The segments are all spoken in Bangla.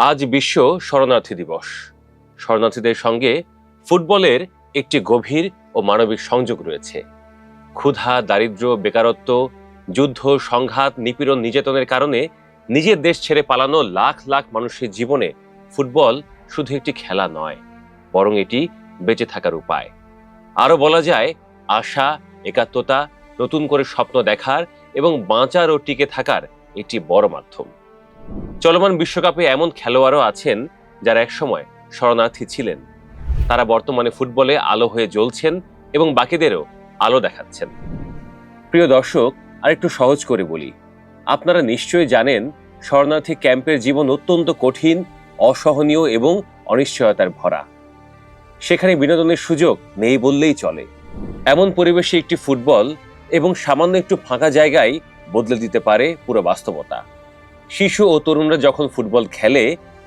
আজ বিশ্ব শরণার্থী দিবস। শরণার্থীদের সঙ্গে ফুটবলের একটি গভীর ও মানবিক সংযোগ রয়েছে। ক্ষুধা, দারিদ্র্য, বেকারত্ব, যুদ্ধ, সংঘাত, নিপীড়ন, নির্যাতনের কারণে নিজের দেশ ছেড়ে পালানো লাখ লাখ মানুষের জীবনে ফুটবল শুধু একটি খেলা নয়, বরং এটি বেঁচে থাকার উপায়। আরো বলা যায়, আশা, একাত্মতা, নতুন করে স্বপ্ন দেখার এবং বাঁচার ও টিকে থাকার একটি বড় মাধ্যম। চলমান বিশ্বকাপে এমন খেলোয়াড়ও আছেন যারা একসময় শরণার্থী ছিলেন। তারা বর্তমানে ফুটবলে আলো হয়ে জ্বলছেন এবং বাকিদেরও আলো দেখাচ্ছেন। প্রিয় দর্শক, আরেকটু সহজ করে বলি, আপনারা নিশ্চয়ই জানেন শরণার্থী ক্যাম্পের জীবন অত্যন্ত কঠিন, অসহনীয় এবং অনিশ্চয়তার ভরা। সেখানে বিনোদনের সুযোগ নেই বললেই চলে। এমন পরিবেশে একটি ফুটবল এবং সামান্য একটু ফাঁকা জায়গায় বদলে দিতে পারে পুরো বাস্তবতা। শিশু ও তরুণরা যখন ফুটবল খেলে,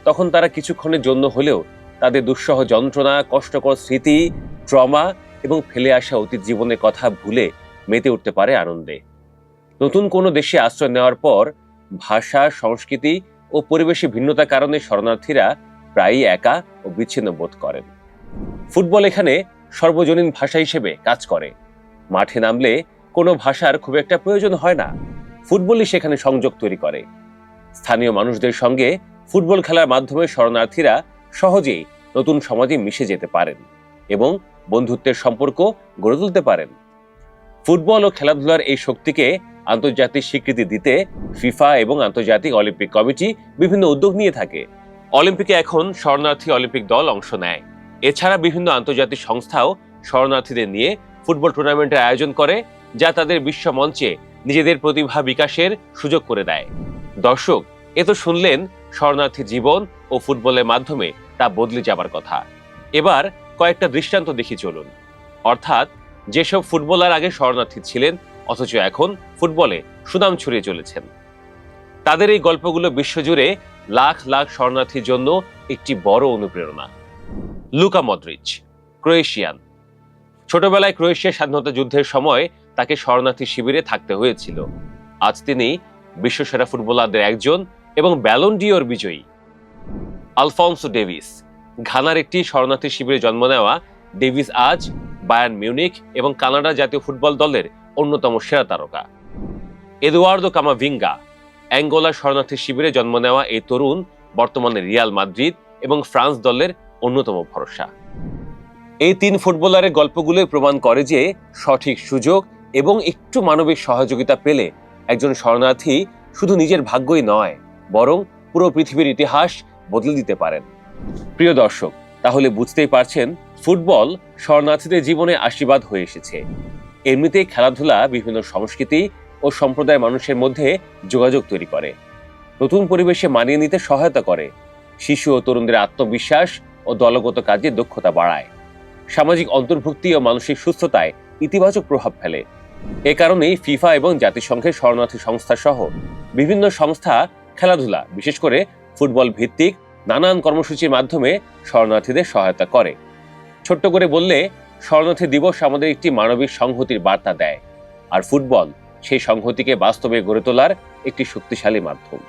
তখন তারা কিছুক্ষণের জন্য হলেও তাদের দুঃসহ যন্ত্রণা, কষ্টকর স্মৃতি, ট্রমা এবং ফেলে আসা অতীত জীবনের কথা ভুলে মেতে উঠতে পারে আনন্দে। নতুন কোনো দেশে আশ্রয় নেওয়ার পর ভাষা, সংস্কৃতি ও পরিবেশে ভিন্নতার কারণে শরণার্থীরা প্রায়ই একা ও বিচ্ছিন্ন বোধ করেন। ফুটবল এখানে সর্বজনীন ভাষা হিসেবে কাজ করে। মাঠে নামলে কোনো ভাষার খুব একটা প্রয়োজন হয় না, ফুটবলই সেখানে সংযোগ তৈরি করে। স্থানীয় মানুষদের সঙ্গে ফুটবল খেলার মাধ্যমে শরণার্থীরা সহজেই নতুন সমাজে মিশে যেতে পারেন এবং বন্ধুত্বের সম্পর্ক গড়ে তুলতে পারেন। ফুটবল ও খেলাধুলার এই শক্তিকে আন্তর্জাতিক স্বীকৃতি দিতে ফিফা এবং আন্তর্জাতিক অলিম্পিক কমিটি বিভিন্ন উদ্যোগ নিয়ে থাকে। অলিম্পিকে এখন শরণার্থী অলিম্পিক দল অংশ নেয়। এছাড়া বিভিন্ন আন্তর্জাতিক সংস্থাও শরণার্থীদের নিয়ে ফুটবল টুর্নামেন্টের আয়োজন করে, যা তাদের বিশ্ব মঞ্চে নিজেদের প্রতিভা বিকাশের সুযোগ করে দেয়। দর্শক, এ তো শুনলেন শরণার্থী জীবন ও ফুটবলের মাধ্যমে তা বদলে যাবার কথা। এবার কয়েকটা দৃষ্টান্ত দেখি চলুন। অর্থাৎ, যেসব ফুটবলার আগে শরণার্থী ছিলেন অথচ এখন ফুটবলে সুনাম ছড়িয়ে চলেছেন, তাদের এই গল্পগুলো বিশ্বজুড়ে লাখ লাখ শরণার্থীর জন্য একটি বড় অনুপ্রেরণা। Luka Modric, Croatian. ছোটবেলায় ক্রোয়েশিয়ার স্বাধীনতা যুদ্ধের সময় তাকে শরণার্থী শিবিরে থাকতে হয়েছিল। আজ তিনি বিশ্বসেরা ফুটবলারদের একজন এবং ব্যালন ডিওর বিজয়ী। আলফনসো ডেভিস, ঘানার একটি শরণার্থী শিবিরে জন্ম নেওয়া ডেভিস আজ বায়ার্ন মিউনিখ এবং কানাডা জাতীয় ফুটবল দলের অন্যতম সেরা তারকা। এদুয়ার্দো কামাভিঙ্গা, অ্যাঙ্গোলার শরণার্থী শিবিরে জন্ম নেওয়া এই তরুণ বর্তমানে রিয়াল মাদ্রিদ এবং ফ্রান্স দলের অন্যতম ভরসা। এই তিন ফুটবলারের গল্পগুলোই প্রমাণ করে যে সঠিক সুযোগ এবং একটু মানবিক সহযোগিতা পেলে একজন শরণার্থী শুধু নিজের ভাগ্যই নয়, বরং পুরো পৃথিবীর ইতিহাস বদলে দিতে পারেন। প্রিয় দর্শক, তাহলে বুঝতেই পারছেন ফুটবল শরণার্থীদের জীবনে আশীর্বাদ হয়ে এসেছে। এমনিতেই খেলাধুলা বিভিন্ন সংস্কৃতি ও সম্প্রদায়ের মানুষের মধ্যে যোগাযোগ তৈরি করে, নতুন পরিবেশে মানিয়ে নিতে সহায়তা করে, শিশু ও তরুণদের আত্মবিশ্বাস ও দলগত কাজে দক্ষতা বাড়ায়, সামাজিক অন্তর্ভুক্তি ও মানসিক সুস্থতায় ইতিবাচক প্রভাব ফেলে। এ কারণেই ফিফা এবং জাতিসংঘের শরণার্থী সংস্থা সহ বিভিন্ন সংস্থা খেলাধুলা, বিশেষ করে ফুটবল ভিত্তিক নানান কর্মসূচির মাধ্যমে শরণার্থীদের সহায়তা করে। ছোট্ট করে বললে, শরণার্থী দিবস আমাদের একটি মানবিক সংহতির বার্তা দেয়, আর ফুটবল সেই সংহতিকে বাস্তবে গড়ে তোলার একটি শক্তিশালী মাধ্যম।